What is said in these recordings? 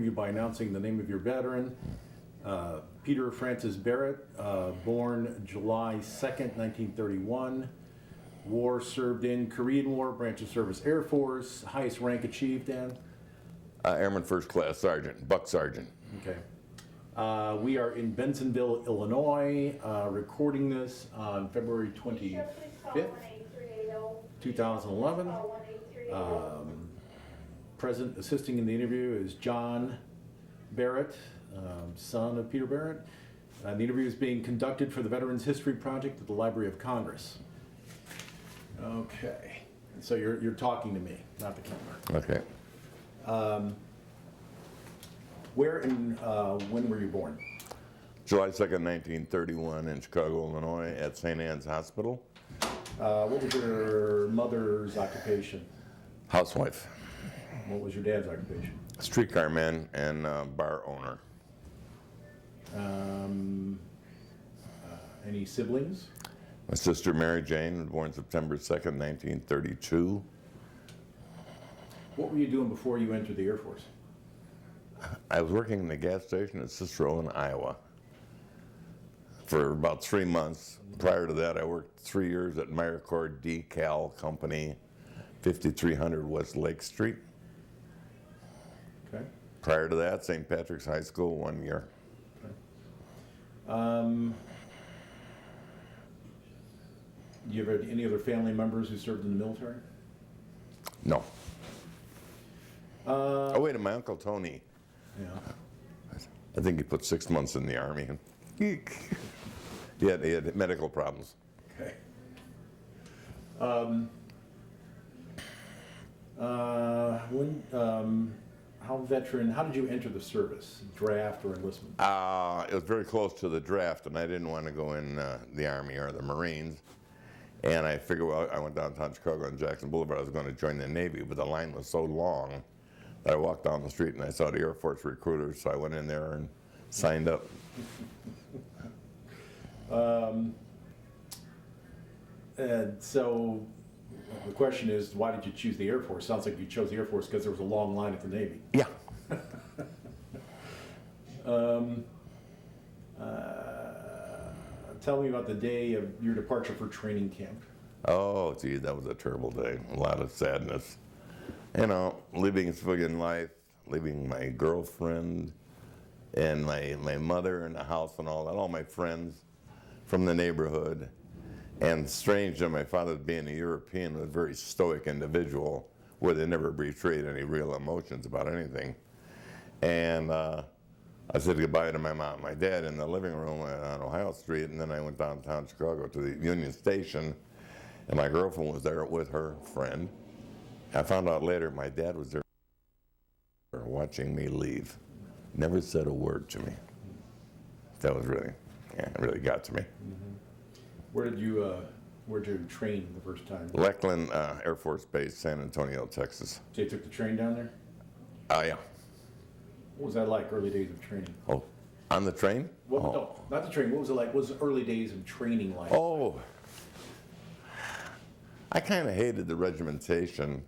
You by announcing the name of your veteran, Peter Francis Barrett, born July 2nd, 1931. War served in Korean War, branch of service Air Force, highest rank achieved, Dan? Airman First Class Sergeant, Buck Sergeant. Okay. We are in Bensonville, Illinois, recording this on February 25th, 2011. Present assisting in the interview is John Barrett, son of Peter Barrett. The interview is being conducted for the Veterans History Project at the Library of Congress. Okay, so you're talking to me, not the camera. Okay. Where and when were you born? July 2nd, 1931 in Chicago, Illinois at St. Anne's Hospital. What was your mother's occupation? Housewife. What was your dad's occupation? Streetcar man and bar owner. Any siblings? My sister Mary Jane was born September 2nd, 1932. What were you doing before you entered the Air Force? I was working in the gas station at Cicero in Iowa for about 3 months. Prior to that, I worked 3 years at Meyercord Decal Company, 5300 West Lake Street. Okay. Prior to that, St. Patrick's High School, 1 year. Okay. Do you have any other family members who served in the military? No. Oh, wait, my Uncle Tony. Yeah. I think he put 6 months in the Army. He had medical problems. Okay. How did you enter the service? Draft or enlistment? It was very close to the draft, and I didn't want to go in the Army or the Marines. And I figured, well, I went downtown Chicago on Jackson Boulevard. I was going to join the Navy, but the line was so long that I walked down the street and I saw the Air Force recruiters, so I went in there and signed up. And so the question is, why did you choose the Air Force? Sounds like you chose the Air Force because there was a long line at the Navy. Yeah. Tell me about the day of your departure for training camp. Oh, gee, that was a terrible day. A lot of sadness. You know, living civilian life, leaving my girlfriend and my mother in the house and all that, all my friends from the neighborhood. And strange that my father, being a European, was a very stoic individual where they never betrayed any real emotions about anything. And I said goodbye to my mom and my dad in the living room on Ohio Street, and then I went downtown Chicago to the Union Station, and my girlfriend was there with her friend. I found out later my dad was there watching me leave. Never said a word to me. That was really, it really got to me. Mm-hmm. Where'd you train the first time? Lackland Air Force Base, San Antonio, Texas. So you took the train down there? Yeah. What was that like, early days of training? Oh, on the train? No, not the train. What was it like? What was the early days of training like? Oh, I kind of hated the regimentation.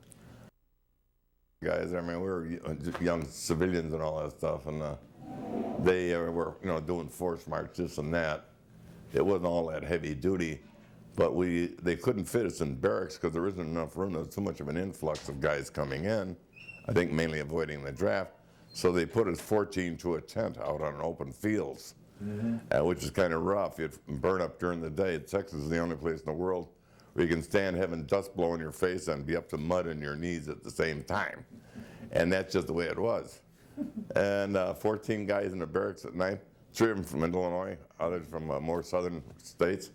Guys, I mean, we were young civilians and all that stuff, and they were, doing force march, this and that. It wasn't all that heavy duty, but they couldn't fit us in barracks because there isn't enough room. There was too much of an influx of guys coming in, I think mainly avoiding the draft. So they put us 14 to a tent out on open fields, which is kind of rough. You'd burn up during the day. Texas is the only place in the world where you can stand having dust blow in your face and be up to mud in your knees at the same time. And that's just the way it was. And 14 guys in the barracks at night, 3 of them from Illinois, others from more southern states.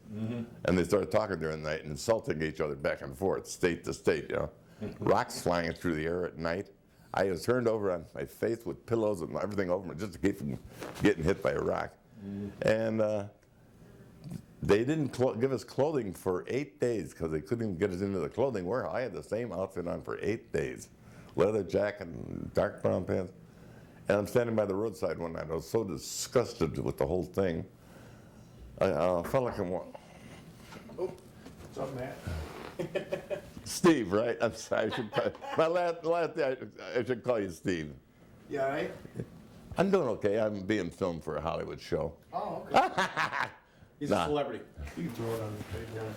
And they started talking during the night and insulting each other back and forth, state to state, Rocks flying through the air at night. I was turned over on my face with pillows and everything over me just to keep from getting hit by a rock. And they didn't give us clothing for 8 days because they couldn't even get us into the clothing warehouse. I had the same outfit on for 8 days. Leather jacket and dark brown pants. And I'm standing by the roadside one night. I was so disgusted with the whole thing. A fella came walk. Oh, what's up, Matt? Steve, right? I'm sorry. I should call, my last day, I should call you Steve. You all right? I'm doing okay. I'm being filmed for a Hollywood show. Oh, okay. He's Nah. a celebrity. You can throw it on the table.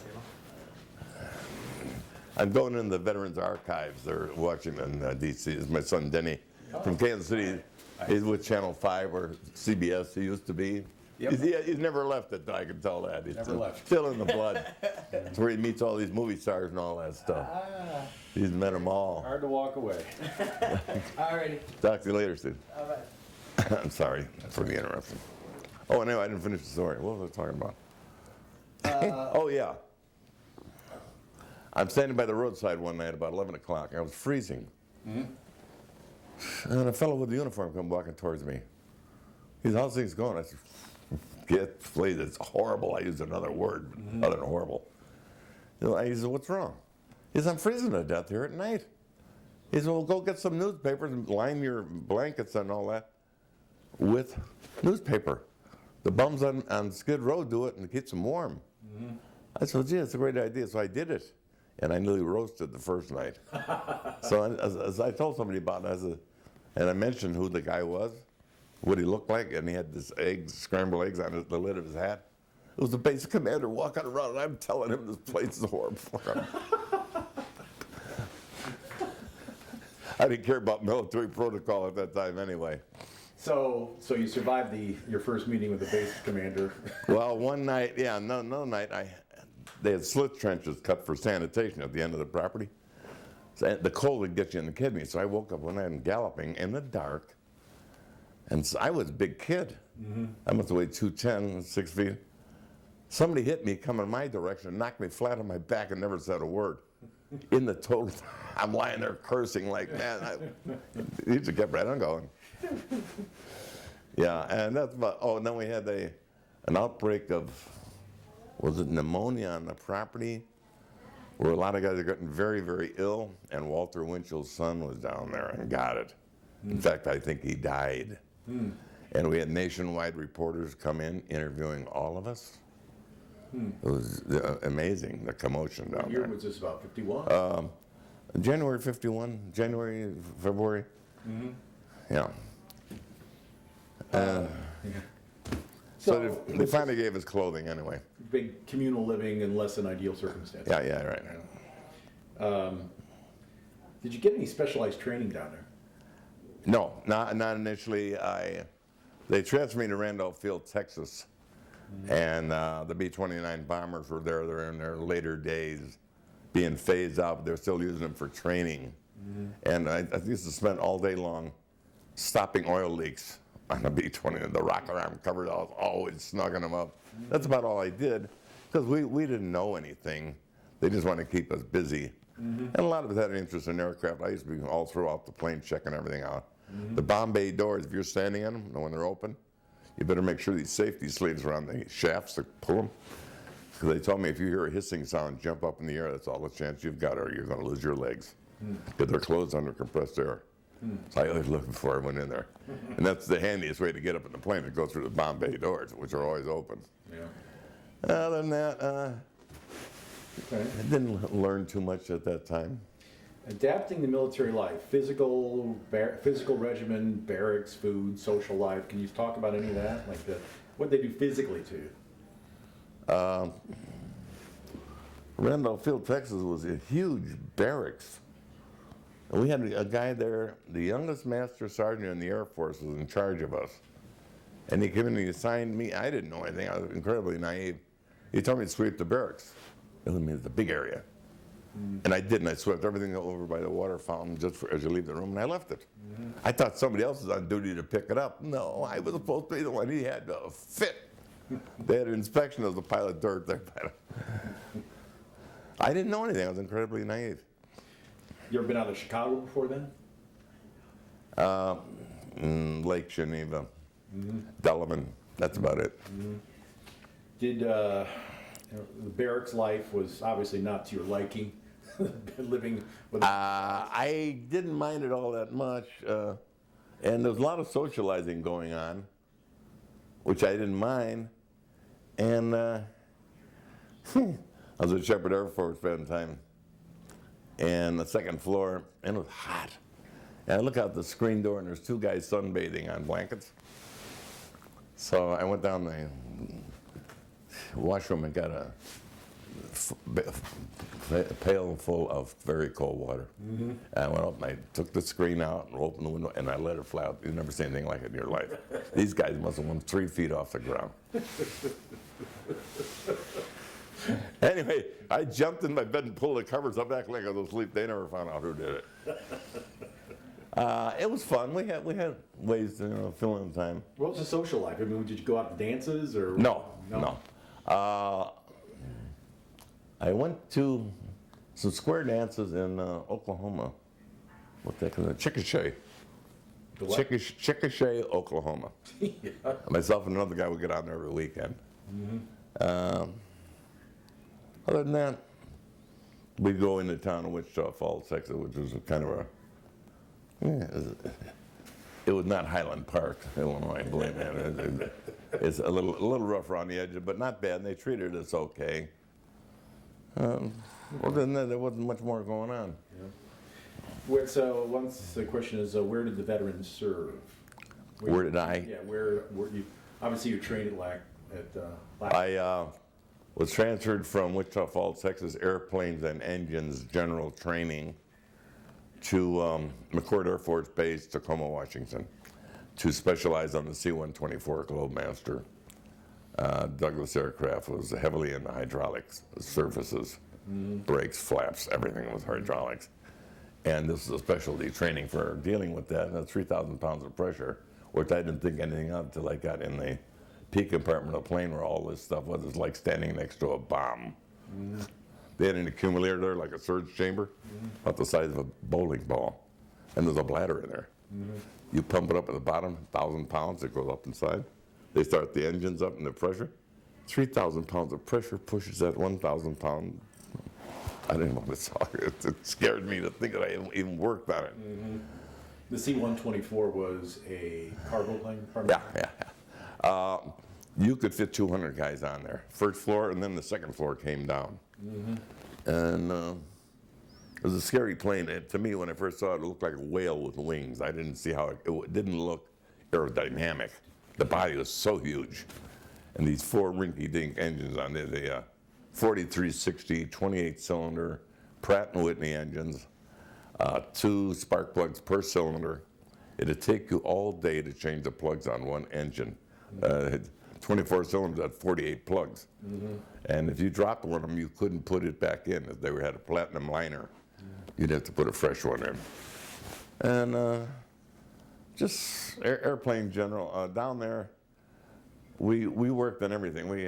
I'm going in the Veterans Archives. They're watching in D.C. It's my son Denny from Kansas City. He's with Channel 5 or CBS he used to be. Yep. He's never left it, I can tell that. He's Never left. Still in the blood. It's where he meets all these movie stars and all that stuff. He's met them all. Hard to walk away. All righty. Talk to you later, Steve. All right. I'm sorry for the interruption. Oh, anyway, I didn't finish the story. What was I talking about? Oh, yeah. I'm standing by the roadside one night about 11 o'clock. I was freezing. And a fellow with a uniform come walking towards me. He said, how's things going? I said, please, it's horrible. I used another word other than horrible. He said, what's wrong? He said, I'm freezing to death here at night. He said, well, go get some newspapers and line your blankets and all that with newspaper. The bums on Skid Row do it and it keeps them warm. I said, gee, that's a great idea. So I did it. And I nearly roasted the first night. So as I told somebody about it, and I mentioned who the guy was, what he looked like, and he had this scrambled eggs on the lid of his hat. It was the base commander walking around, and I'm telling him this place is horrible. I didn't care about military protocol at that time anyway. So you survived your first meeting with the base commander. Well, one night, another night, they had slit trenches cut for sanitation at the end of the property. So the cold would get you in the kidney. So I woke up one night and galloping in the dark. And so I was a big kid. I must have weighed 210, 6 feet. Somebody hit me coming my direction and knocked me flat on my back and never said a word. In the total, I'm lying there cursing like, man, he just kept right on going. Yeah, and that's about, and then we had an outbreak of, was it pneumonia on the property? Where a lot of guys are getting very, very ill, and Walter Winchell's son was down there and got it. In fact, I think he died. And we had nationwide reporters come in interviewing all of us. It was amazing, the commotion down What year there. was this, about 51? January 51, January, February. Yeah. So they finally gave us clothing anyway. Big communal living in less than ideal circumstances. Yeah, right. Did you get any specialized training down there? No, not initially. They transferred me to Randolph Field, Texas, and the B-29 bombers were there. They're in their later days, being phased out, but they're still using them for training. And I used to spend all day long stopping oil leaks on the B-20, the rocket arm covered. I was always snugging them up. That's about all I did, because we didn't know anything. They just wanted to keep us busy. And a lot of us had an interest in aircraft. I used to be all throughout the plane checking everything out. The bomb bay doors, if you're standing in them, when they're open, you better make sure these safety sleeves are on the shafts to pull them. Because they told me if you hear a hissing sound, jump up in the air. That's all the chance you've got, or you're going to lose your legs. Because they're closed under compressed air. So I always looked before I went in there. And that's the handiest way to get up in the plane, to go through the bomb bay doors, which are always open. Yeah. Other than that, Okay. I didn't learn too much at that time. Adapting to military life, physical regimen, barracks, food, social life. Can you talk about any of that? Like what they do physically to you? Randolph Field, Texas was a huge barracks. And we had a guy there, the youngest master sergeant in the Air Force was in charge of us. And he came in and he assigned me, I didn't know anything, I was incredibly naive. He told me to sweep the barracks. It was a big area. And I did, and I swept everything over by the water fountain just as you leave the room, and I left it. I thought somebody else was on duty to pick it up. No, I was supposed to be the one. He had to fit. They had an inspection of the pile of dirt there. I didn't know anything. I was incredibly naive. You ever been out of Chicago before then? Lake Geneva, Delavan, that's about it. Did the barracks life was obviously not to your liking, living with I didn't mind it all that much, and there was a lot of socializing going on, which I didn't mind. And I was at Shepherd Air Force Base time, and the second floor, and it was hot. And I look out the screen door, and there's two guys sunbathing on blankets. So I went down the washroom and got a pail full of very cold water. And I went up and I took the screen out and opened the window and I let it fly out. You've never seen anything like it in your life. These guys must have went 3 feet off the ground. Anyway, I jumped in my bed and pulled the covers up back like I was asleep. They never found out who did it. It was fun. We had ways to fill in time. What was the social life? I mean, did you go out to dances or? No. I went to some square dances in Oklahoma. What the heck is it? Chickasha. The what? Chickasha, Oklahoma. Yeah. Myself and another guy would get out there every weekend. Other than that, we'd go into town in Wichita Falls, Texas, which was kind of it was not Highland Park, Illinois, believe me. It's a little rough around the edges, but not bad. And they treated us okay. Other than that, there wasn't much more going on. Yeah. So once the question is, where did the veterans serve? Where did I? Yeah, where you? Obviously, you trained at LAC. I was transferred from Wichita Falls, Texas, Airplanes and Engines General Training to McCord Air Force Base, Tacoma, Washington, to specialize on the C-124 Globemaster. Douglas aircraft was heavily into hydraulics, surfaces, brakes, flaps, everything was hydraulics. And this was a specialty training for dealing with that. And that's 3,000 pounds of pressure, which I didn't think anything of until I got in the peak compartment of the plane where all this stuff was. It's like standing next to a bomb. They had an accumulator there, like a surge chamber, about the size of a bowling ball. And there's a bladder in there. You pump it up at the bottom, 1,000 pounds, it goes up inside. They start the engines up and the pressure. 3,000 pounds of pressure pushes that 1,000 pound. I didn't know what it saw. It scared me to think that I even worked on it. The C-124 was a cargo plane? Yeah. You could fit 200 guys on there. First floor, and then the second floor came down. And it was a scary plane. To me, when I first saw it, it looked like a whale with wings. I didn't see how it didn't look aerodynamic. The body was so huge. And these 4 rinky-dink engines on there, the 4360, 28-cylinder Pratt & Whitney engines, 2 spark plugs per cylinder. It'd take you all day to change the plugs on one engine. 24 cylinders had 48 plugs. And if you dropped one of them, you couldn't put it back in. If they had a platinum liner, you'd have to put a fresh one in. And just airplane general. Down there, we worked on everything. We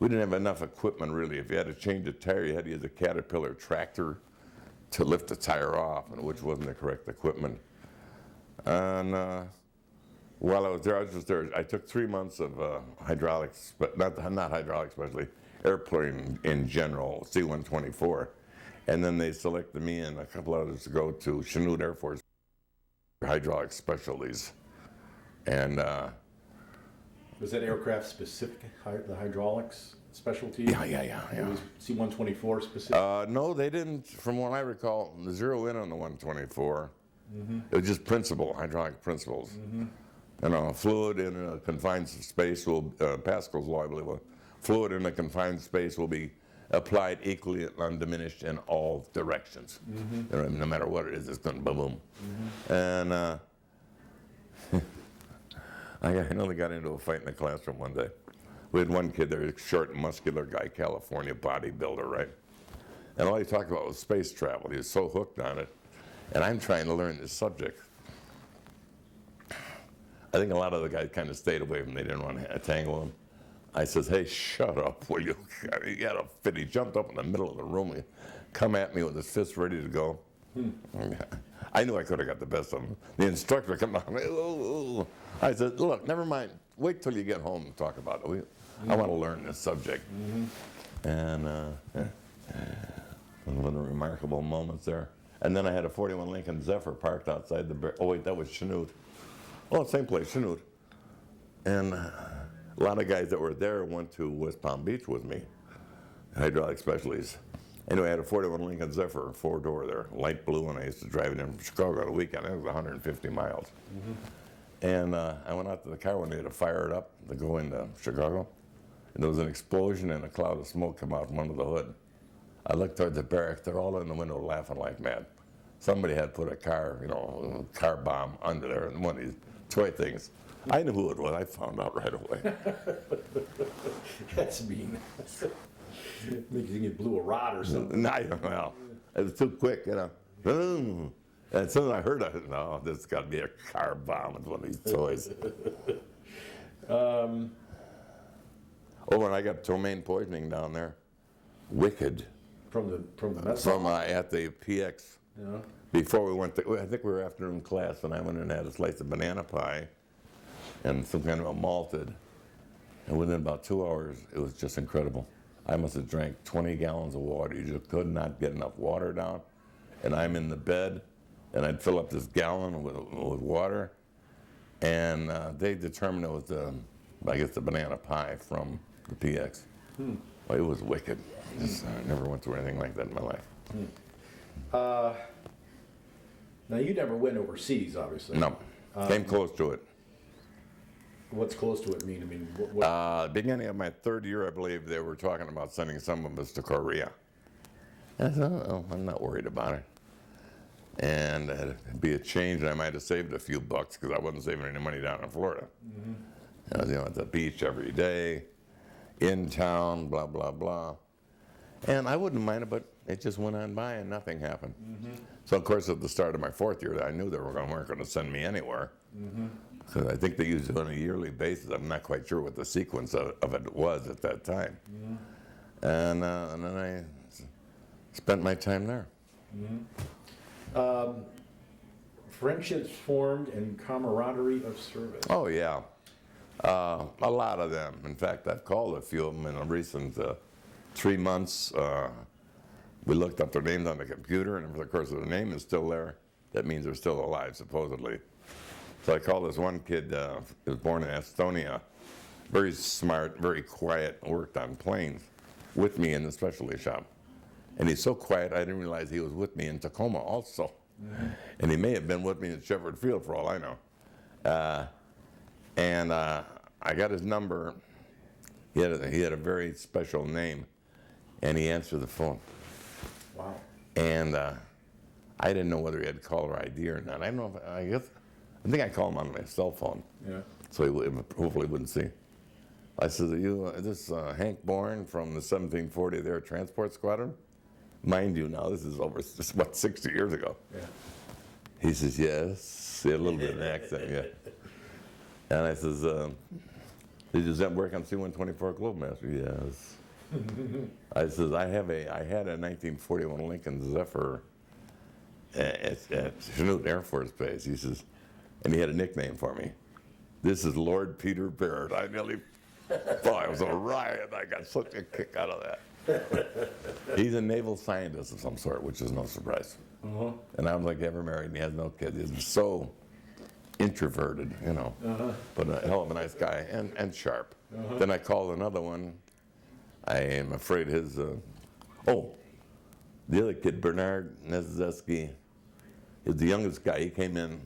didn't have enough equipment, really. If you had to change a tire, you had to use a Caterpillar tractor to lift the tire off, which wasn't the correct equipment. And while I was there, I took 3 months of hydraulics, but not hydraulics especially, airplane in general, C-124. And then they selected me and a couple others to go to Chanute Air Force hydraulic specialties. And was that aircraft specific, the hydraulics specialty? Yeah. It was C-124 specific? No, they didn't, from what I recall, zero in on the 124. It was just hydraulic principles. Fluid in a confined space Pascal's law, I believe, fluid in a confined space will be applied equally and undiminished in all directions. No matter what it is, it's going to boom. And I nearly got into a fight in the classroom one day. We had one kid there, a short, muscular guy, California bodybuilder, right? And all he talked about was space travel. He was so hooked on it. And I'm trying to learn this subject. I think a lot of the guys kind of stayed away from him. They didn't want to tangle him. I says, hey, shut up, will you? He had a fit. He jumped up in the middle of the room. He come at me with his fist ready to go. I knew I could have got the best of him. The instructor come down. Ooh. I said, look, never mind. Wait till you get home and talk about it. I want to learn this subject. And one of the remarkable moments there. And then I had a 41 Lincoln Zephyr parked outside the... Oh, wait, that was Chanute. Oh, same place, Chanute. And a lot of guys that were there went to West Palm Beach with me, hydraulic specialties. Anyway, I had a 41 Lincoln Zephyr, 4-door there, light blue, and I used to drive it in from Chicago on the weekend. It was 150 miles. And I went out to the car one day to fire it up to go into Chicago. And there was an explosion and a cloud of smoke come out from under the hood. I looked toward the barracks. They're all in the window laughing like mad. Somebody had put a car, car bomb under there, and one of these toy things. I knew who it was. I found out right away. That's mean. Maybe you think it blew a rod or something. Well, it was too quick, And as soon as I heard it, no, this has got to be a car bomb. It's one of these toys. Oh, and I got ptomaine poisoning down there. Wicked. From the mess From at the PX. Yeah. Before we went I think we were afternoon class, and I went and had a slice of banana pie and some kind of a malted. And within about 2 hours, it was just incredible. I must have drank 20 gallons of water. You just could not get enough water down. And I'm in the bed, and I'd fill up this gallon with water. And they determined it was the banana pie from the PX. Well, it was wicked. I never went through anything like that in my life. Now, you never went overseas, obviously. No, came close to it. What's close to it mean? I mean, what? Beginning of my 3rd year, I believe, they were talking about sending some of us to Korea. I said, oh, I'm not worried about it. And it'd be a change, and I might have saved a few bucks because I wasn't saving any money down in Florida. I was, at the beach every day, in town, blah, blah, blah. And I wouldn't mind it, but it just went on by and nothing happened. So, of course, at the start of my 4th year, I knew they weren't going to send me anywhere. Because I think they used it on a yearly basis. I'm not quite sure what the sequence of it was at that time. And then I spent my time there. Friendships formed and camaraderie of service. Oh, yeah. A lot of them. In fact, I've called a few of them in the recent 3 months. We looked up their names on the computer, and of course, if their name is still there, that means they're still alive, supposedly. So I called this one kid who was born in Estonia, very smart, very quiet, worked on planes with me in the specialty shop. And he's so quiet, I didn't realize he was with me in Tacoma also. And he may have been with me at Shepherd Field for all I know. And I got his number. He had a very special name, and he answered the phone. Wow. And I didn't know whether he had caller ID or not. I don't know. I think I called him on my cell phone. Yeah. So he hopefully wouldn't see. I said, this Hank Bourne from the 1740th Air Transport Squadron? Mind you, now this is about 60 years ago. Yeah. He says, yes. He had a little bit of an accent, yeah. And I says, did you work on C-124 Globemaster? Yes. I says, I had a 1941 Lincoln Zephyr at Chanute Air Force Base. He says, and he had a nickname for me. This is Lord Peter Barrett. I nearly thought I was a riot. I got such a kick out of that. He's a naval scientist of some sort, which is no surprise. And I'm like, ever married, and he has no kids. He's so introverted, but a hell of a nice guy and sharp. Then I called another one. I am afraid the other kid, Bernard Nezeski, is the youngest guy. He came in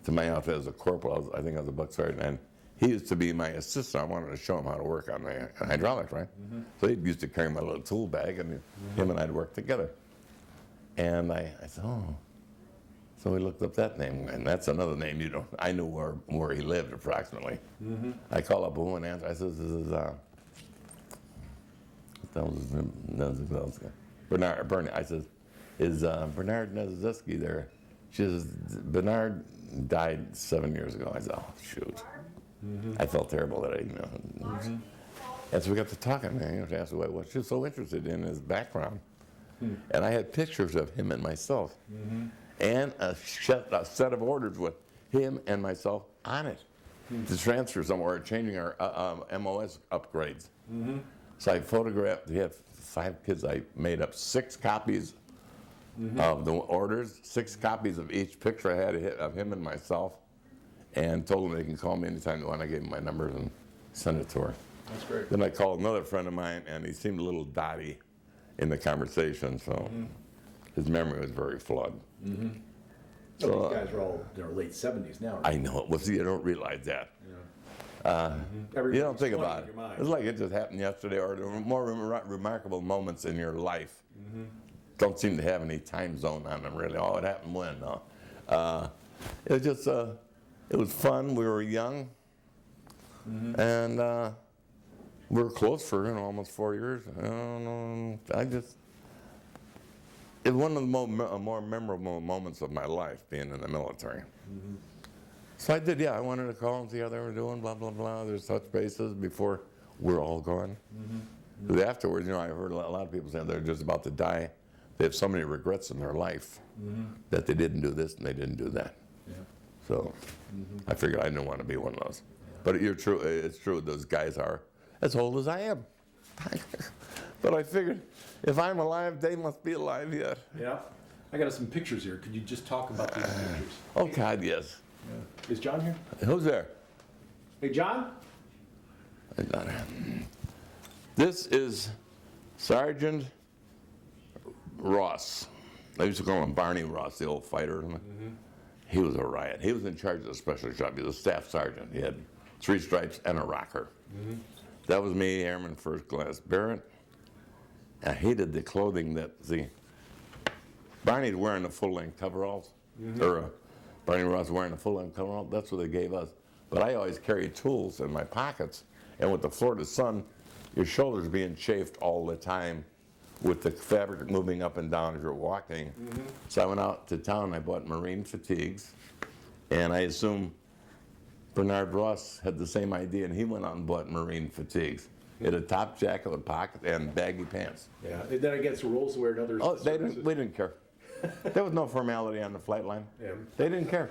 to my office as a corporal. I think I was a buck sergeant, and he used to be my assistant. I wanted to show him how to work on the hydraulics, right? So he used to carry my little tool bag, and him and I'd work together. And I said, oh. So we looked up that name, and that's another name I knew where he lived approximately. I call up a woman and I says, this is Bernard. I says, is Bernard Nezeski there? She says, Bernard died 7 years ago. I said, oh, shoot. I felt terrible that And so we got to talking, and I asked her what she was so interested in his background. And I had pictures of him and myself. And a set of orders with him and myself on it to transfer somewhere, changing our MOS upgrades. So I photographed, we had 5 kids. I made up 6 copies of the orders, 6 copies of each picture I had of him and myself, and told them they can call me anytime they want. I gave them my numbers and sent it to her. That's great. Then I called another friend of mine, and he seemed a little dotty. in the conversation, so his memory was very flawed. So these guys are all in their late 70s now. Right? I know it. Well, see, you don't realize that. You don't think about it. It's like it just happened yesterday, or the more remarkable moments in your life don't seem to have any time zone on them, really. Oh, it happened when? No. It was just, it was fun. We were young, and we were close for almost 4 years. It's one of the more memorable moments of my life, being in the military. So I did, I wanted to call and see how they were doing, blah, blah, blah. There's touch bases before we're all gone. Because afterwards, I heard a lot of people saying they're just about to die. They have so many regrets in their life that they didn't do this and they didn't do that. So I figured I didn't want to be one of those. But it's true, those guys are as old as I am. But I figured if I'm alive, they must be alive yet. Yeah. I got some pictures here. Could you just talk about these pictures? Oh, God, yes. Yeah. Is John here? Who's there? Hey, John? This is Sergeant Ross. I used to call him Barney Ross, the old fighter. He was a riot. He was in charge of the special shop. He was a staff sergeant. He had 3 stripes and a rocker. That was me, Airman First Class Barrett. I hated the clothing that, Barney's wearing the full-length coveralls, or Barney Ross wearing the full-length coverall. That's what they gave us. But I always carried tools in my pockets, and with the Florida sun, your shoulders being chafed all the time with the fabric moving up and down as you're walking. So I went out to town, I bought Marine fatigues, and I assume Bernard Ross had the same idea, and he went out and bought Marine fatigues. He had a top jacket with pocket and baggy pants. Yeah, and then I guess rules where another. Oh, we didn't care. There was no formality on the flight line. Yeah. They didn't care.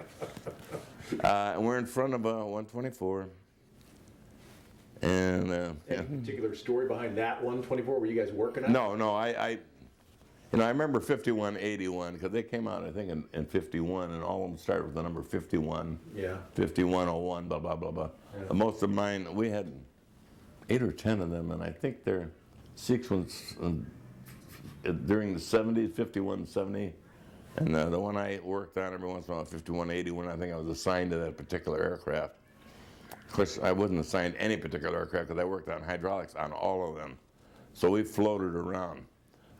And we're in front of 124. And Any particular story behind that 124? Were you guys working on? No. I remember 5181 because they came out, I think, in 51, and all of them started with the number 51. Yeah. 5101, blah blah blah blah. Yeah. Most of mine, we had 8 or 10 of them, and I think their sequence during the 70s, 51, 70. And the one I worked on every once in a while, 5181, I think I was assigned to that particular aircraft. Of course, I wasn't assigned any particular aircraft because I worked on hydraulics on all of them. So we floated around.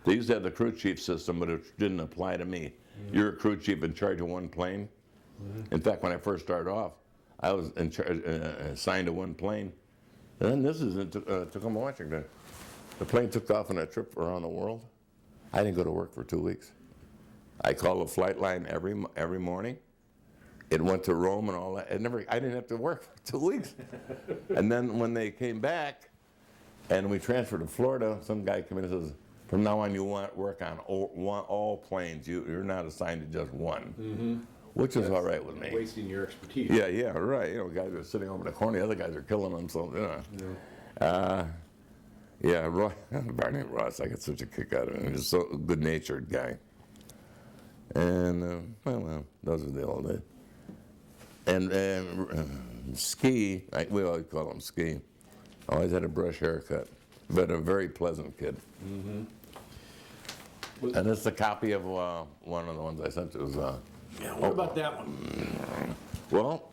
They used to have the crew chief system, but it didn't apply to me. You're a crew chief in charge of one plane. In fact, when I first started off, I was in charge, assigned to one plane. And then this is in Tacoma, Washington. The plane took off on a trip around the world. I didn't go to work for 2 weeks. I called the flight line every morning. It went to Rome and all that. I didn't have to work for 2 weeks. And then when they came back and we transferred to Florida, some guy came in and says, from now on you want work on all planes. You're not assigned to just one, which is all right with me. Wasting your expertise. Yeah, right. Guys are sitting over in the corner. The other guys are killing them. So, Barney Ross, I got such a kick out of him. He's a so good-natured guy. And, those are the old days. And Ski, we always call him Ski, always had a brush haircut, but a very pleasant kid. And it's a copy of one of the ones I sent to us. What about that one? Well,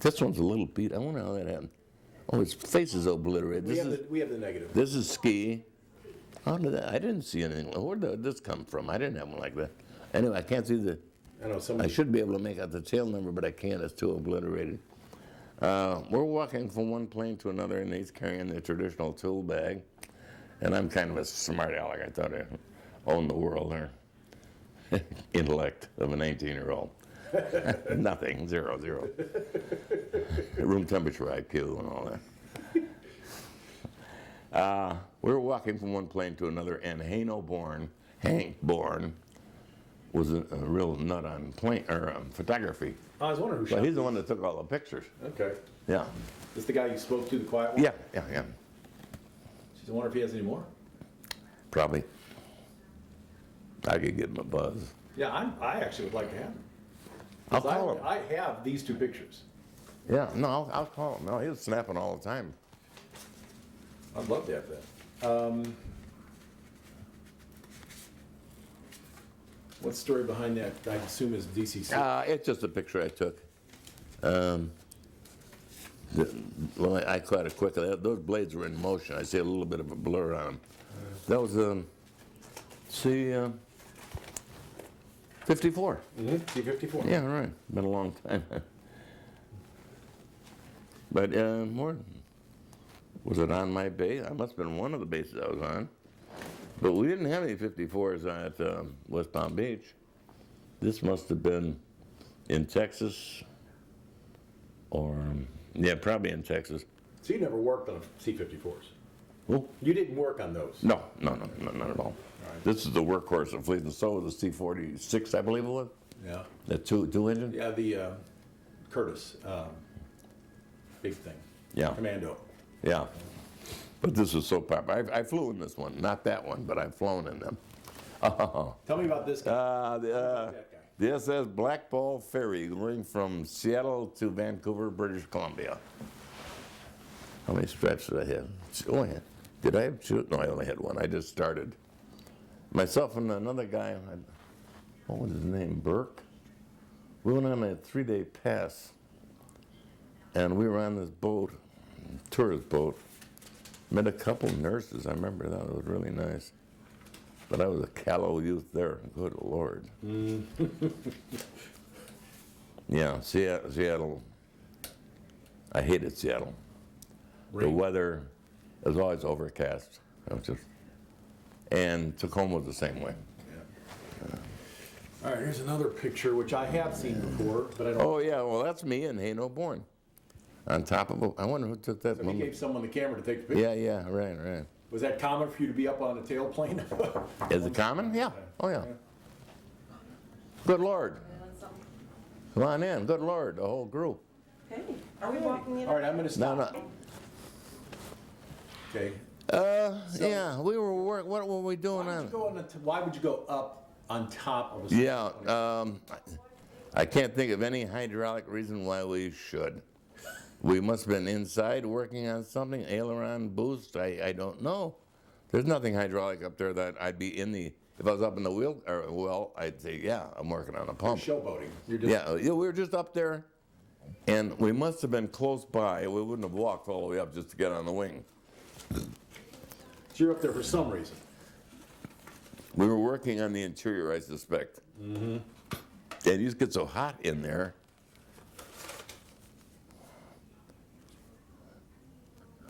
this one's a little beat. I wonder how that happened. Oh, his face is obliterated. We have the negative. This is Ski. How did that? I didn't see anything. Where did this come from? I didn't have one like that. Anyway, I can't see the. I know I should be able to make out the tail number, but I can't. It's too obliterated. We're walking from one plane to another, and he's carrying the traditional tool bag. And I'm kind of a smart aleck. I thought I owned the world there. Intellect of a 19-year-old. Nothing. Zero. Room temperature IQ and all that. We were walking from one plane to another, and Hank Bourne, was a real nut on photography. I was wondering who shot. But he's the one that took all the pictures. Okay. Yeah. This the guy you spoke to, the quiet one? Yeah. Just wonder if he has any more. Probably. I could give him a buzz. Yeah, I actually would like to have him. I'll call him. I have these 2 pictures. Yeah, no, I'll call him. No, he was snapping all the time. I'd love to have that. What's the story behind that? I assume is DCC. It's just a picture I took. Well, I caught it quickly. Those blades were in motion. I see a little bit of a blur on them. That was C-54. C-54. Yeah, right. Been a long time. But more, was it on my base? I must have been one of the bases I was on. But we didn't have any 54s at West Palm Beach. This must have been in Texas, or yeah, probably in Texas. So you never worked on C-54s? Oh, You didn't work on those? no, not at all. This is the workhorse of fleet, and so was the C-46, I believe it was. Yeah. The two engine. Yeah, the Curtis, big thing. Yeah. Commando. Yeah. But this was so popular. I flew in this one, not that one, but I've flown in them. Tell me about this guy. That guy. The SS Black Ball Ferry going from Seattle to Vancouver, British Columbia. How many stripes did I have? Oh, did I have two? No, I only had one. I just started. Myself and another guy, what was his name, Burke? We went on a 3-day pass, and we were on this boat, tourist boat. Met a couple nurses. I remember that. It was really nice. But I was a callow youth there. Good Lord. Yeah, Seattle. I hated Seattle. The Rain. weather was always overcast. It was and Tacoma was the same way. All right, here's another picture, which I have seen before, but I don't. Oh, yeah, well, that's me in Hay No Born. On top of it. I wonder who took that So he one. gave someone the camera to take the picture. Yeah, right. Was that common for you to be up on a tailplane? Is it common? Yeah. Oh, yeah. Good Lord. Come on in. Good Lord, the whole group. Okay, are we walking in? All right, I'm going to stop. No. Okay. Yeah, we were what were we doing on? Why would you go up on top of a? Yeah, I can't think of any hydraulic reason why we should. We must have been inside working on something, aileron boost, I don't know. There's nothing hydraulic up there that I'd be in the, if I was up in the wheel, or well, I'd say, yeah, I'm working on a pump. Showboating. You're just, Yeah, we were just up there, and we must have been close by. We wouldn't have walked all the way up just to get on the wing. So you're up there for some reason. We were working on the interior, I suspect. Mm-hmm. And you just get so hot in there.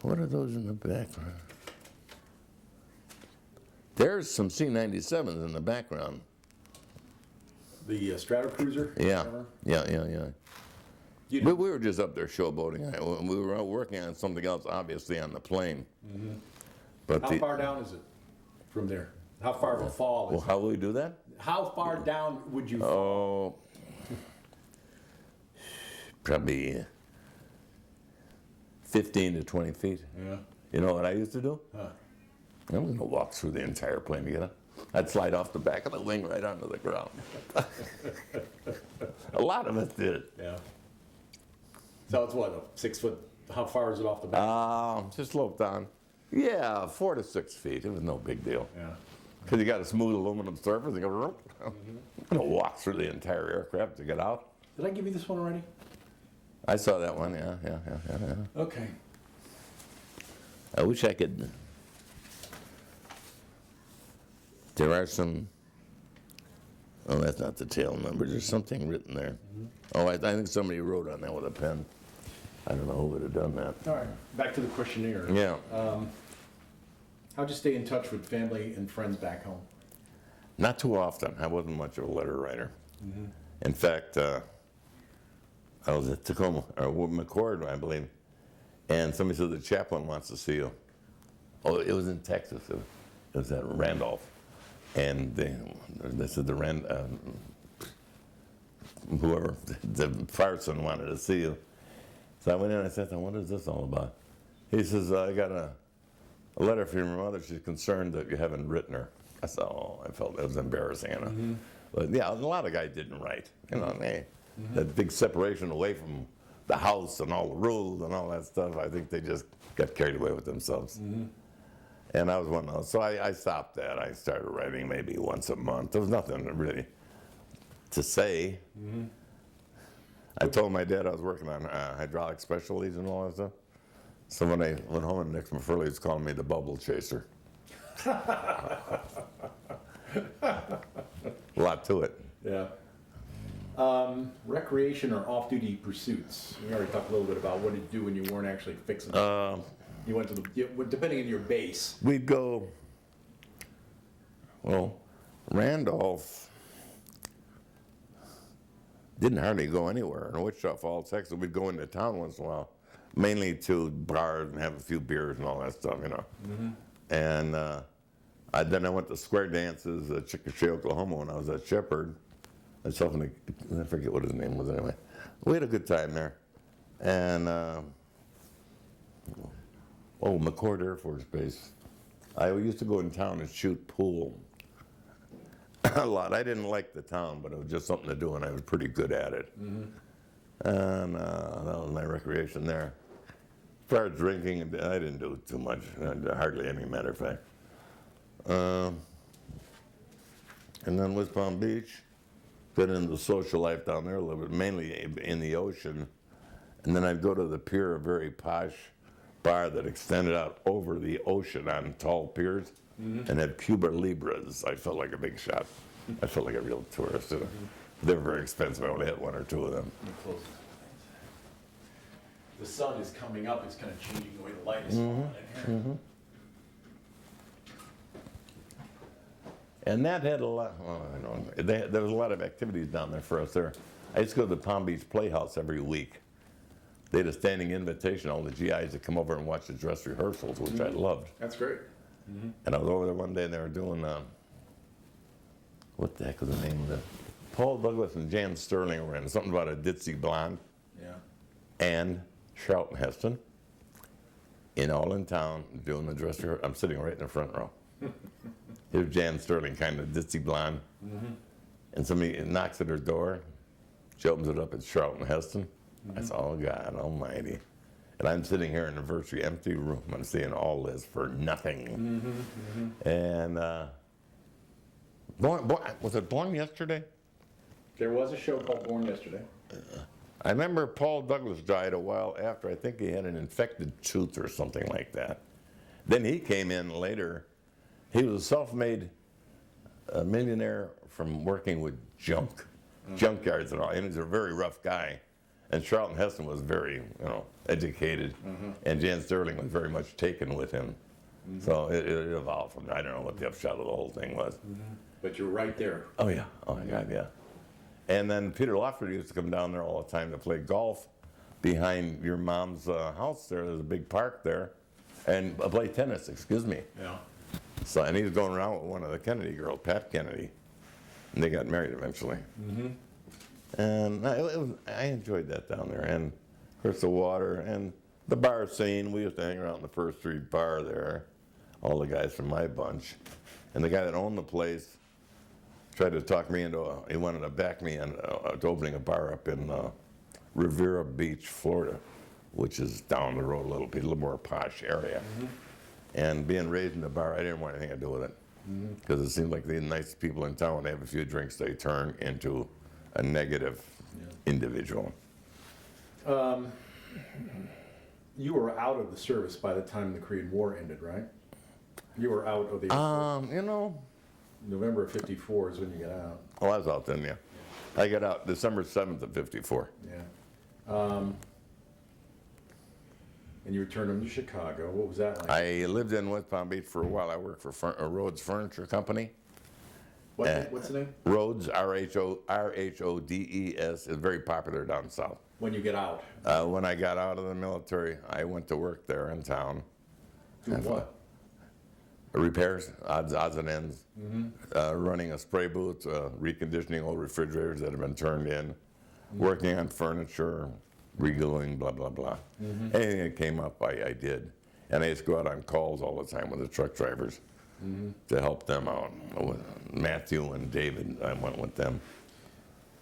What are those in the background? There's some C-97s in the background. The Stratocruiser? Yeah, whatever? yeah. You But we were just up there showboating. We were out working on something else, obviously, on the plane. Mm-hmm. But How far down is it from there? How far of a fall is well, how will we do that? it? How far down would you fall? Oh, probably 15 to 20 feet. Yeah. You know what I used to do? Huh. I was going to walk through the entire plane to get up. I'd slide off the back of the wing right onto the ground. A lot of us did. Yeah. So it's what, a 6 foot, how far is it off the back? Just sloped down. Yeah, 4 to 6 feet. It was no big deal. Yeah. Because you got a smooth aluminum surface. You go, I'm going to walk through the entire aircraft to get out. Did I give you this one already? I saw that one, yeah. Okay. I wish I could. There are some. Oh, that's not the tail number. There's something written there. Oh, I think somebody wrote on that with a pen. I don't know who would have done that. All right. Back to the questionnaire. Yeah. How'd you stay in touch with family and friends back home? Not too often. I wasn't much of a letter writer. In fact, I was at Tacoma, or McCord, I believe, and somebody said the chaplain wants to see you. Oh, it was in Texas. It was at Randolph. And they said whoever, the fireson wanted to see you. So I went in and I said, what is this all about? He says, I got a letter from your mother. She's concerned that you haven't written her. I said, oh, I felt it was embarrassing. You know? But yeah, a lot of guys didn't write. You know, that big separation away from the house and all the rules and all that stuff. I think they just got carried away with themselves. And I was one of those. So I stopped that. I started writing maybe once a month. There was nothing really. to say. I told my dad I was working on hydraulic specialties and all that stuff. So when I went home, and Nick McFurley was calling me the bubble chaser. A lot to it. Yeah. Recreation or off-duty pursuits. We already talked a little bit about what did you do when you weren't actually fixing it. You went to depending on your base. We'd go, well, Randolph didn't hardly go anywhere. In Wichita Falls, Texas, we'd go into town once in a while, mainly to bars and have a few beers and all that stuff, you know. And then I went to square dances at Chickasha, Oklahoma when I was at Shepherd. I forget what his name was anyway. We had a good time there. And, McCord Air Force Base. I used to go in town and shoot pool a lot. I didn't like the town, but it was just something to do, and I was pretty good at it. And that was my recreation there. As far as drinking, I didn't do too much, hardly any, matter of fact. And then West Palm Beach, got into social life down there a little bit, mainly in the ocean. And then I'd go to the pier, a very posh bar that extended out over the ocean on tall piers, and had Cuba Libras. I felt like a big shot. I felt like a real tourist. You know? They were very expensive. I only had one or two of them. The sun is coming up. It's kind of changing the way the light is falling in here. And that had a lot, there was a lot of activities down there for us there. I used to go to the Palm Beach Playhouse every week. They had a standing invitation, all the GIs to come over and watch the dress rehearsals, which I loved. That's great. And I was over there one day and they were doing, what the heck was the name of it? Paul Douglas and Jan Sterling were in, something about a ditzy blonde. Yeah. And Charlton Heston, all in town, doing the dress rehearsal. I'm sitting right in the front row. Here's Jan Sterling, kind of ditzy blonde. And somebody knocks at her door. She opens it up, it's Charlton Heston. I said, oh, God almighty. And I'm sitting here in a virtually empty room. I'm seeing all this for nothing. And was it Born Yesterday? There was a show called Born Yesterday. I remember Paul Douglas died a while after. I think he had an infected tooth or something like that. Then he came in later. He was a self-made millionaire from working with junkyards and all. And he was a very rough guy. And Charlton Heston was very, educated. And Jan Sterling was very much taken with him. So it evolved from there. I don't know what the upshot of the whole thing was. But you're right there. Oh, yeah. Oh, my God, yeah. And then Peter Lawford used to come down there all the time to play golf behind your mom's house there. There's a big park there. And play tennis, excuse me. Yeah. So, and he was going around with one of the Kennedy girls, Pat Kennedy. And they got married eventually. And I enjoyed that down there. And, of course, the water and the bar scene. We used to hang around in the First Street bar there, all the guys from my bunch. And the guy that owned the place tried to talk me into he wanted to back me into opening a bar up in Riviera Beach, Florida, which is down the road a little more posh area. And being raised in the bar, I didn't want anything to do with it. Because it seemed like the nice people in town, when they have a few drinks, they turn into a negative individual. You were out of the service by the time the Korean War ended, right? You were out of the November of '54 is when you got out. Oh, I was out then, yeah. I got out December 7th of '54. Yeah. And you returned home to Chicago. What was that like? I lived in West Palm Beach for a while. I worked for Rhodes Furniture Company. What's the name? Rhodes, R-H-O-D-E-S, is very popular down south. When you get out? When I got out of the military, I went to work there in town. Doing what? Repairs, odds and ends, running a spray booth, reconditioning old refrigerators that have been turned in, working on furniture, regluing, blah, blah, blah. Anything that came up, I did. And I used to go out on calls all the time with the truck drivers to help them out. Matthew and David, I went with them.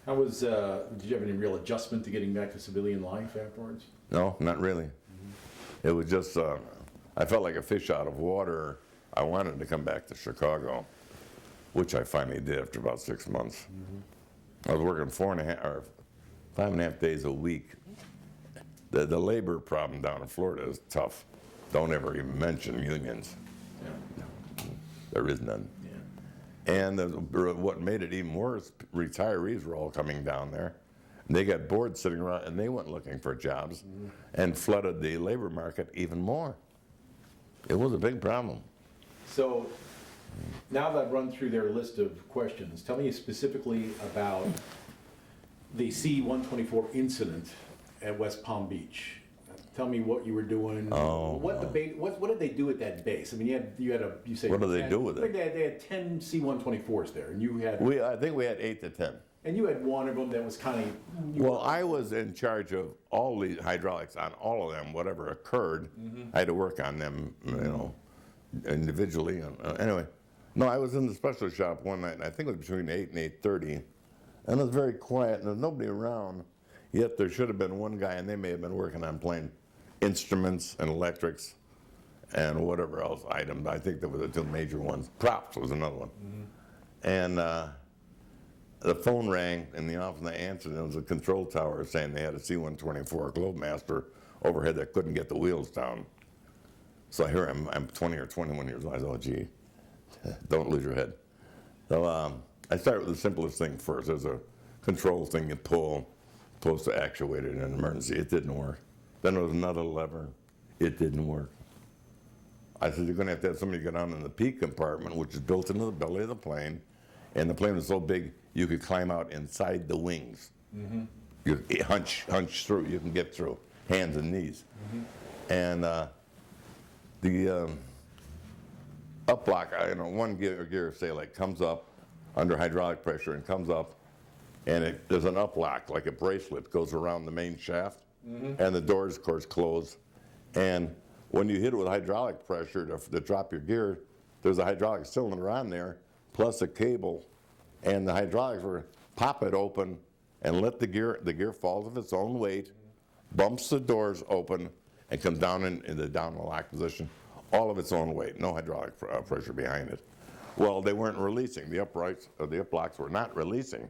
How was, did you have any real adjustment to getting back to civilian life afterwards? No, not really. It was just, I felt like a fish out of water. I wanted to come back to Chicago, which I finally did after about 6 months. I was working 5.5 days a week. The labor problem down in Florida is tough. Don't ever even mention unions. There is none. And what made it even worse, retirees were all coming down there. And they got bored sitting around, and they went looking for jobs and flooded the labor market even more. It was a big problem. So now that I've run through their list of questions, tell me specifically about the C-124 incident at West Palm Beach. Tell me what you were doing. What did they do at that base? I mean, you say. What did they do with it? They had 10 C-124s there, and you had. I think we had 8 to 10. And you had one of them that was kind of. Well, I was in charge of all the hydraulics on all of them. Whatever occurred, I had to work on them, individually. Anyway, no, I was in the special shop one night. And I think it was between 8 and 8:30, and it was very quiet, and there was nobody around. Yet there should have been one guy, and they may have been working on plane instruments and electrics and whatever else items. I think there were the 2 major ones. Props was another one. And the phone rang in the office, and they answered. It was a control tower saying they had a C-124 Globemaster overhead that couldn't get the wheels down. So I hear I'm 20 or 21 years old. I said, oh, gee, don't lose your head. So I started with the simplest thing first. There's a control thing you pull, supposed to actuate it in an emergency. It didn't work. Then there was another lever. It didn't work. I said, you're going to have somebody go down in the peak compartment, which is built into the belly of the plane. And the plane was so big, you could climb out inside the wings. You hunch through, you can get through, hands and knees. And the up block, one gear, say, like comes up under hydraulic pressure and comes up, and there's an up lock, like a bracelet, goes around the main shaft, and the doors, of course, close. And when you hit it with hydraulic pressure to drop your gear, there's a hydraulic cylinder on there, plus a cable, and the hydraulics will pop it open and let the gear falls of its own weight, bumps the doors open, and comes down in the down lock position, all of its own weight, no hydraulic pressure behind it. Well, they weren't releasing. The uprights, or the up blocks were not releasing,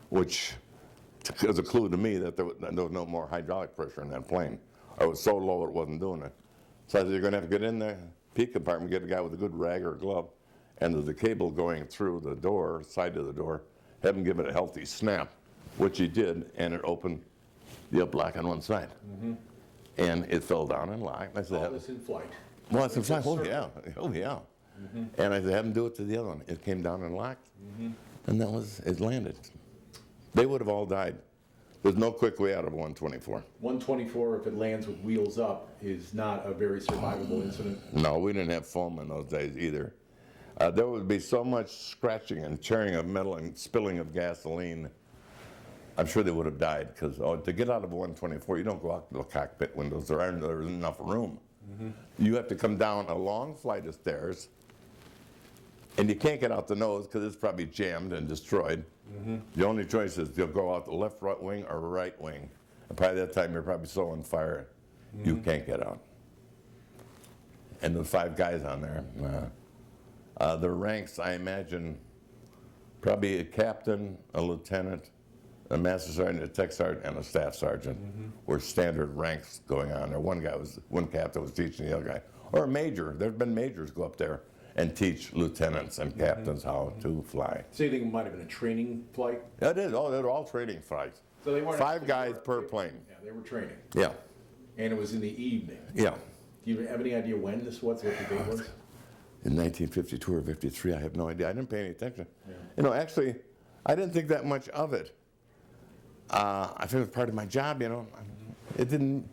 which is a clue to me that there was no more hydraulic pressure in that plane. I was so low it wasn't doing it. So I said, you're going to have to get in the peak compartment, get a guy with a good rag or a glove, and there's a cable going through the door, side of the door, have him give it a healthy snap, which he did, and it opened the up block on one side. And it fell down and locked. I said, All this in flight. well, it's in flight. Oh, yeah. Oh, yeah. And I said, have him do it to the other one. It came down and locked, and it landed. They would have all died. There's no quick way out of 124. 124, if it lands with wheels up, is not a very survivable incident. No, we didn't have foam in those days either. There would be so much scratching and tearing of metal and spilling of gasoline. I'm sure they would have died, because to get out of 124, you don't go out the cockpit windows. There isn't enough room. You have to come down a long flight of stairs, and you can't get out the nose because it's probably jammed and destroyed. The only choice is you'll go out the left right wing or right wing. And by that time, you're probably so on fire, you can't get out. And the 5 guys on there, their ranks, I imagine, probably a captain, a lieutenant, a master sergeant, a tech sergeant, and a staff sergeant were standard ranks going on there. One captain was teaching the other guy. Or a major. There's been majors go up there and teach lieutenants and captains how to fly. So you think it might have been a training flight? It is. Oh, they're all training flights. So they weren't 5 guys per plane. Yeah, they were training. Yeah. And it was in the evening. Yeah. Do you have any idea when this was, what the date was? In 1952 or 53, I have no idea. I didn't pay any attention. Actually, I didn't think that much of it. I think it was part of my job, It didn't.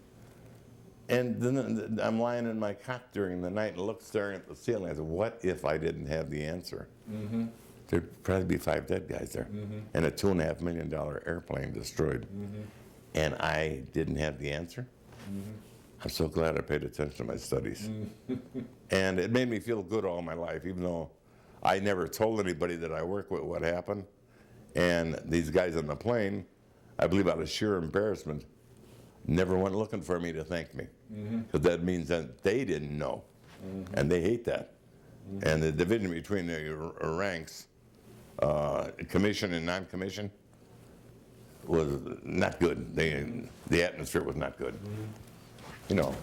And then I'm lying in my cot during the night and look staring at the ceiling. I said, what if I didn't have the answer? There'd probably be 5 dead guys there. And a $2.5 million airplane destroyed. And I didn't have the answer. I'm so glad I paid attention to my studies. And it made me feel good all my life, even though I never told anybody that I worked with what happened. And these guys on the plane, I believe out of sheer embarrassment, never went looking for me to thank me. Because that means that they didn't know. And they hate that. And the division between the ranks, commission and non-commission, was not good. The atmosphere was not good. You know,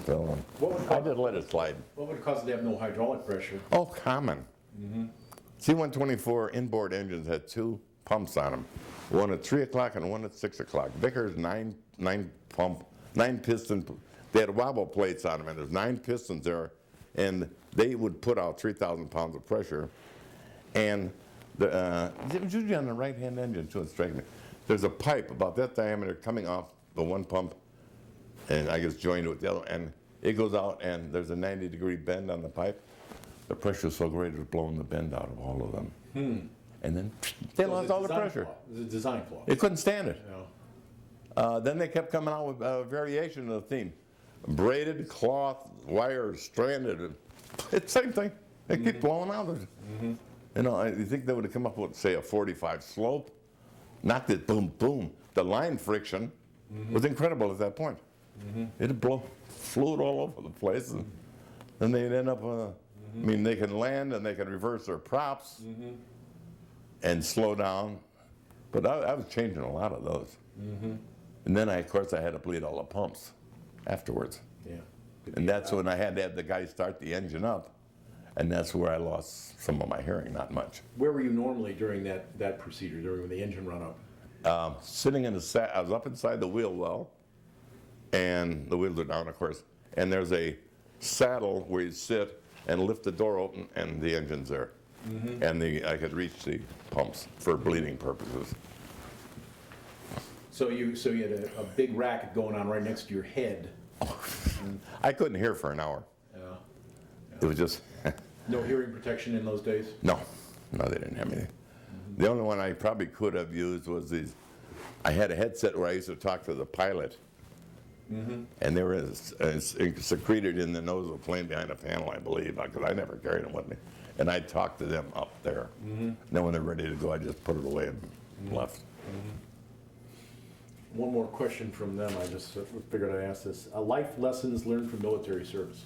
so What would I cause- just let it slide. What would cause it to have no hydraulic pressure? Oh, common. C-124 inboard engines had two pumps on them, one at 3 o'clock and one at 6 o'clock. Vickers nine piston. They had wobble plates on them, and there's 9 pistons there, and they would put out 3,000 pounds of pressure. And it was usually on the right-hand engine too. It's striking me. There's a pipe about that diameter coming off the one pump, and I guess joined with the other, and it goes out, and there's a 90-degree bend on the pipe. The pressure was so great it was blowing the bend out of all of them. And then they lost all the pressure. It was a design flaw. They couldn't stand it. Yeah. Then they kept coming out with a variation of the theme. Braided, cloth, wire, stranded. It's the same thing. They keep blowing out. You know, you think they would have come up with, say, a 45 slope? Not that boom, boom. The line friction was incredible at that point. It'd blow fluid all over the place. And then they'd end up, I mean, they can land and they can reverse their props and slow down. But I was changing a lot of those. And then, of course, I had to bleed all the pumps afterwards. Yeah. And that's when I had to have the guy start the engine up. And that's where I lost some of my hearing, not much. Where were you normally during that procedure, during the engine run up? Sitting in the I was up inside the wheel well, and the wheels are down, of course. And there's a saddle where you sit and lift the door open, and the engine's there. And I could reach the pumps for bleeding purposes. So you had a big racket going on right next to your head. I couldn't hear for an hour. Yeah. It was just, No hearing protection in those days? no, they didn't have anything. The only one I probably could have used was these. I had a headset where I used to talk to the pilot, and they were secreted in the nose of the plane behind a panel, I believe, because I never carried them with me. And I'd talk to them up there. Then when they're ready to go, I just put it away and left. One more question from them. I just figured I'd ask this. Life lessons learned from military service.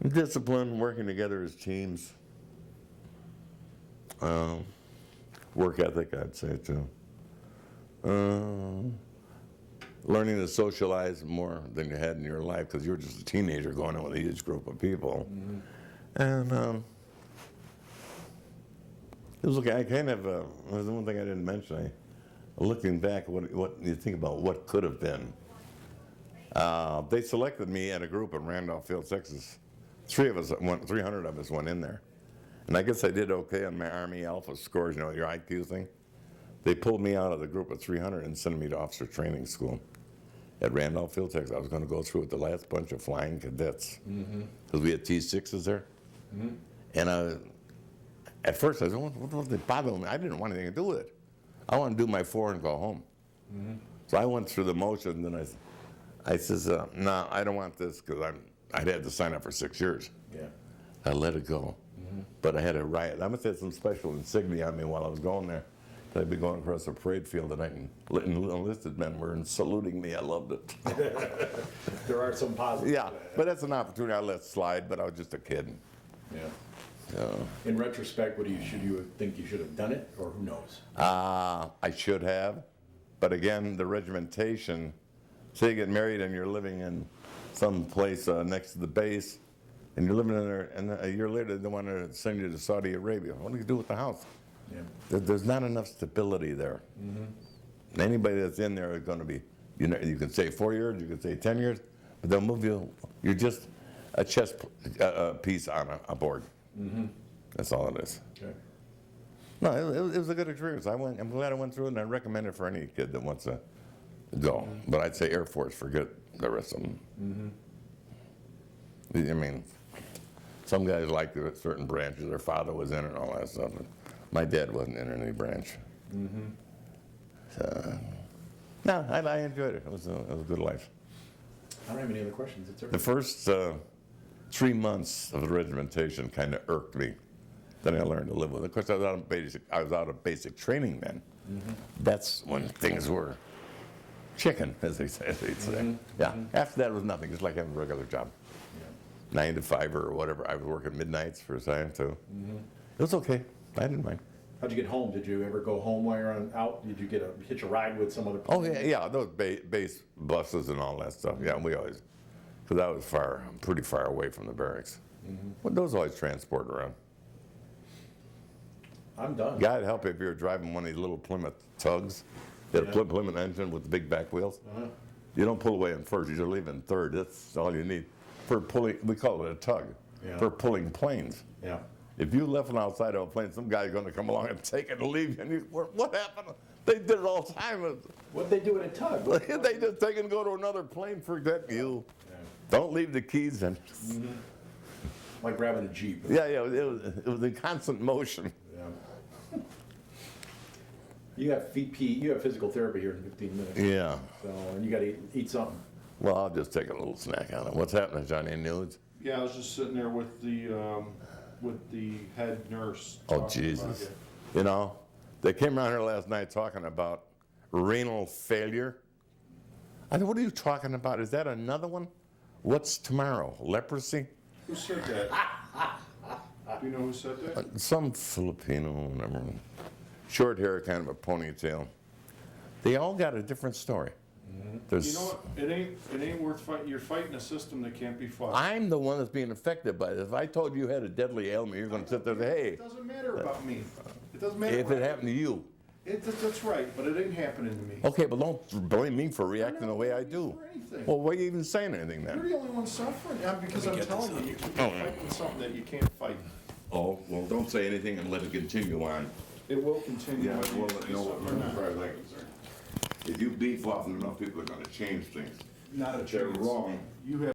Discipline, working together as teams. Work ethic, I'd say, too. Learning to socialize more than you had in your life because you were just a teenager going in with a huge group of people. And it was okay. I kind of, was the one thing I didn't mention. Looking back, what you think about what could have been. They selected me at a group in Randolph Field, Texas. 300 of us went in there. And I guess I did okay on my Army Alpha scores, you know, your IQ thing. They pulled me out of the group of 300 and sent me to officer training school at Randolph Field, Texas. I was going to go through with the last bunch of flying cadets because we had T6s there. And at first I said, what was it bothering me? I didn't want anything to do with it. I want to do my 4 and go home. So I went through the motions and I says, no, I don't want this because I'd had to sign up for 6 years. Yeah. I let it go. But I had a riot. I must have had some special insignia on me while I was going there. I'd be going across a parade field at night and enlisted men were saluting me. I loved it. There are some positives. Yeah, but that's an opportunity I let slide, but I was just a kid. Yeah. So, In retrospect, should you think you should have done it, or who knows? I should have, but again, the regimentation, say you get married and you're living in some place next to the base, and you're living in there, and a year later they want to send you to Saudi Arabia. What do you do with the house? Yeah. There's not enough stability there. Anybody that's in there is going to be, you can say 4 years, you can say 10 years, but they'll move you. You're just a chess piece on a board. That's all it is. Okay. No, it was a good experience. I'm glad I went through it, and I recommend it for any kid that wants to go. But I'd say Air Force, forget the rest of them. I mean, some guys like certain branches. Their father was in it and all that stuff. But my dad wasn't in any branch. So, no, I enjoyed it. It was a good life. I don't have any other questions. It's The okay. first 3 months of the regimentation kind of irked me. Then I learned to live with it. Of course, I was out of basic training then. That's when things were chicken, as they'd say. Yeah. After that, it was nothing. Just like having a regular job. 9 to 5 or whatever. I was working midnights for a time too. It was okay. I didn't mind. How'd you get home? Did you ever go home while you're out? Did you hitch a ride with some other Oh, plane? yeah, those base buses and all that stuff. Yeah, we always, because I was pretty far away from the barracks. Well, those always transport around. I'm done. God help if you're driving one of these little Plymouth tugs, that Yeah. Plymouth engine with the big back wheels. Uh-huh. You don't pull away in first, you just leave in third. That's all you need. For pulling, we call it a tug, Yeah. for pulling planes. Yeah. If you left one outside of a plane, some guy's gonna come along and take it and leave you. And you, what happened? They did it all the time. What'd they do in a tug? They just take and go to another plane, forget you. Yeah. Don't leave the keys in. Like grabbing a Jeep. Yeah, it was in constant motion. Yeah. You have you have physical therapy here in 15 minutes. Yeah. So, and you gotta eat something. Well, I'll just take a little snack on it. What's happening, Johnny? Any news? Yeah, I was just sitting there with the head nurse. Oh, talking about Jesus. it. You know, they came around here last night talking about renal failure. I said, what are you talking about? Is that another one? What's tomorrow? Leprosy? Who said that? Do you know who said that? Some Filipino, whatever. Short hair, kind of a ponytail. They all got a different story. There's, You know what? It ain't worth fighting. You're fighting a system that can't be fought. I'm the one that's being affected by this. If I told you had a deadly ailment, you're going to sit there and say, hey, It doesn't matter about me. It doesn't matter. if it happened to you. That's right, but it ain't happening to me. Okay, but don't blame me for reacting I'm the not way I blaming do. you for anything. Well, why are you even saying anything You're then? the only one suffering. Because I'm telling you, you keep fighting something that you can't fight. Oh, well, don't say anything and let it continue on. It will continue. Yeah, whether we'll you let say you know something or as not. far as I'm concerned. If you beef off enough, people are going to change things. Not a They're chance. wrong. You have